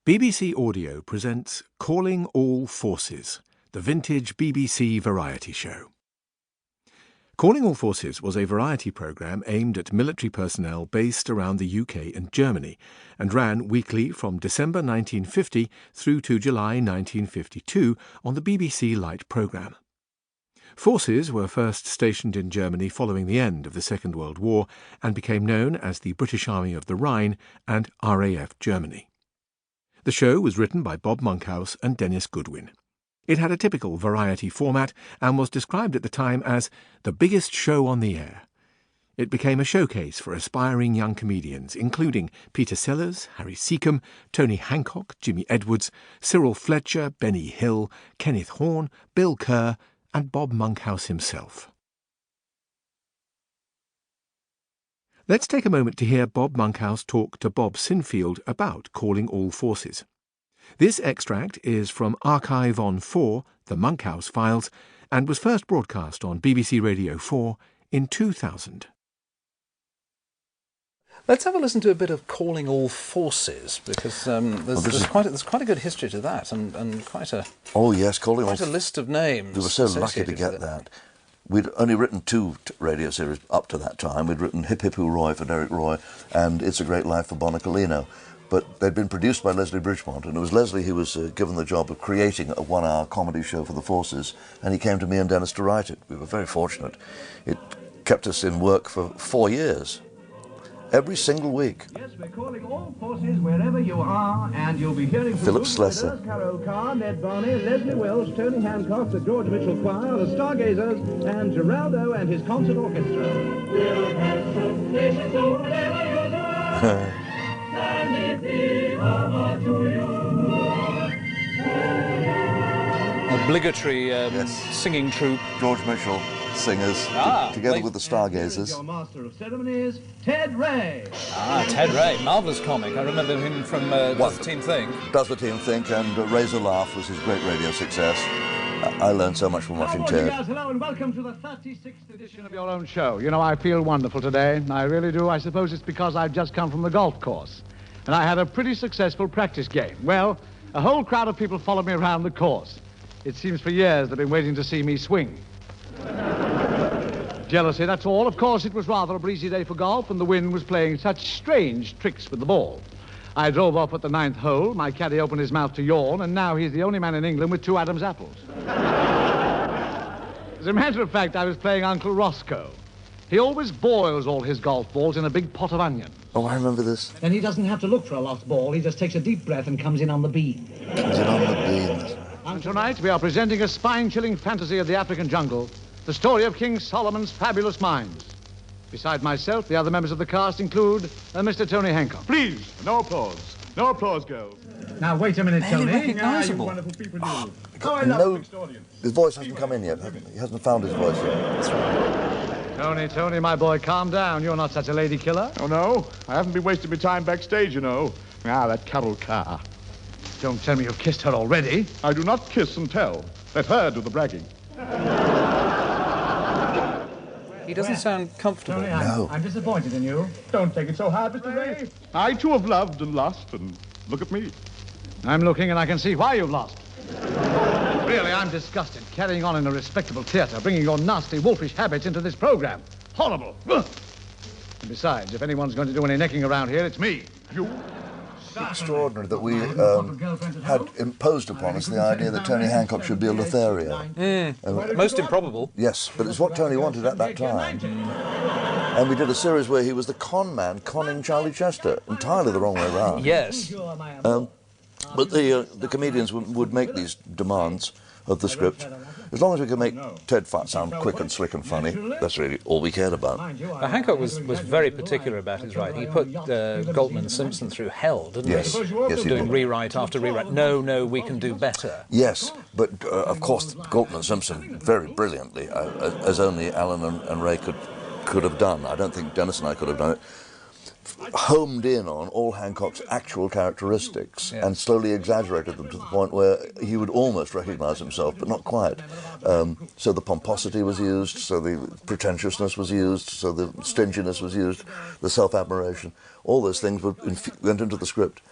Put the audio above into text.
BBC Audio presents Calling All Forces, the vintage BBC variety show. Calling All Forces was a variety programme aimed at military personnel based around the UK and Germany, and ran weekly from December 1950 through to July 1952 on the BBC Light programme. Forces were first stationed in Germany following the end of the Second World War and became known as the British Army of the Rhine and RAF Germany. The show was written by Bob Monkhouse and Denis Goodwin. It had a typical variety format and was described at the time as the biggest show on the air. It became a showcase for aspiring young comedians, including Peter Sellers, Harry Seacombe, Tony Hancock, Jimmy Edwards, Cyril Fletcher, Benny Hill, Kenneth Horne, Bill Kerr, and Bob Monkhouse himself. Let's take a moment to hear Bob Monkhouse talk to Bob Sinfield about Calling All Forces. This extract is from Archive on 4, The Monkhouse Files, and was first broadcast on BBC Radio 4 in 2000. Let's have a listen to a bit of Calling All Forces, because there's quite a good history to that, and quite a list of names. We were so lucky to get that. We'd only written two radio series up to that time. We'd written Hip Hip Hooray for Derek Roy and It's a Great Life for Bonacolino. But they'd been produced by Leslie Bridgemont, and it was Leslie who was given the job of creating a one-hour comedy show for the Forces, and he came to me and Denis to write it. We were very fortunate. It kept us in work for 4 years, every single week. Yes, we're calling all forces wherever you are, and you'll be hearing from Philip Slessor, Carol Carr, Ned Barney, Leslie Welch, Tony Hancock, the George Mitchell Choir, the Stargazers, and Geraldo and his concert orchestra. We'll have some places wherever you go. Obligatory singing troupe. George Mitchell singers, together with the Stargazers. Your master of ceremonies, Ted Ray. Ted Ray, marvellous comic. I remember him from Does the Team Think? Does the Team Think, and Raise a Laugh was his great radio success. I learned so much from watching Ted. Hello and welcome to the 36th edition Of your own show. You know, I feel wonderful today. I really do. I suppose it's because I've just come from the golf course. And I had a pretty successful practice game. Well, a whole crowd of people followed me around the course. It seems for years they've been waiting to see me swing. Jealousy, that's all. Of course, it was rather a breezy day for golf, and the wind was playing such strange tricks with the ball. I drove off at the 9th hole, my caddy opened his mouth to yawn, and now he's the only man in England with 2 Adam's apples. As a matter of fact, I was playing Uncle Roscoe. He always boils all his golf balls in a big pot of onions. Oh, I remember this. Then he doesn't have to look for a lost ball. He just takes a deep breath and comes in on the bean. Comes in on the bean. And tonight we are presenting a spine-chilling fantasy of the African jungle, the story of King Solomon's fabulous mines. Beside myself, the other members of the cast include Mr. Tony Hancock. Please, no applause. No applause, girls. Now, wait a minute, Tony. Recognisable. wonderful people do. His voice hasn't come in yet. He hasn't found his voice yet. That's right. Tony, my boy, calm down. You're not such a lady killer. Oh, no? I haven't been wasting my time backstage, you know. That Carol Carr. Don't tell me you've kissed her already. I do not kiss and tell. Let her do the bragging. He doesn't sound comfortable. Tony, No. I'm disappointed in you. Don't take it so hard, Mr. Ray. I, too, have loved and lost, and look at me. I'm looking and I can see why you've lost. Really, I'm disgusted. Carrying on in a respectable theatre, bringing your nasty, wolfish habits into this programme. Horrible. Ugh. And besides, if anyone's going to do any necking around here, it's me. You. Extraordinary that we had imposed upon us the idea that Tony Hancock should be a Lothario. Most improbable. Yes, but it's what Tony wanted at that time. And we did a series where he was the con man conning Charlie Chester, entirely the wrong way around. Yes. But the comedians would make these demands of the script. As long as we could make Ted sound quick and slick and funny, that's really all we cared about. Hancock was very particular about his writing. He put Galtman and Simpson through hell, didn't Yes, he? yes, he Doing did. rewrite after rewrite. No, we can do better. Yes, but of course Galtman and Simpson very brilliantly, as only Alan and Ray could have done. I don't think Denis and I could have done it. Homed in on all Hancock's actual characteristics and slowly exaggerated them to the point where he would almost recognise himself, but not quite. So the pomposity was used, so the pretentiousness was used, so the stinginess was used, the self-admiration. All those things went into the script.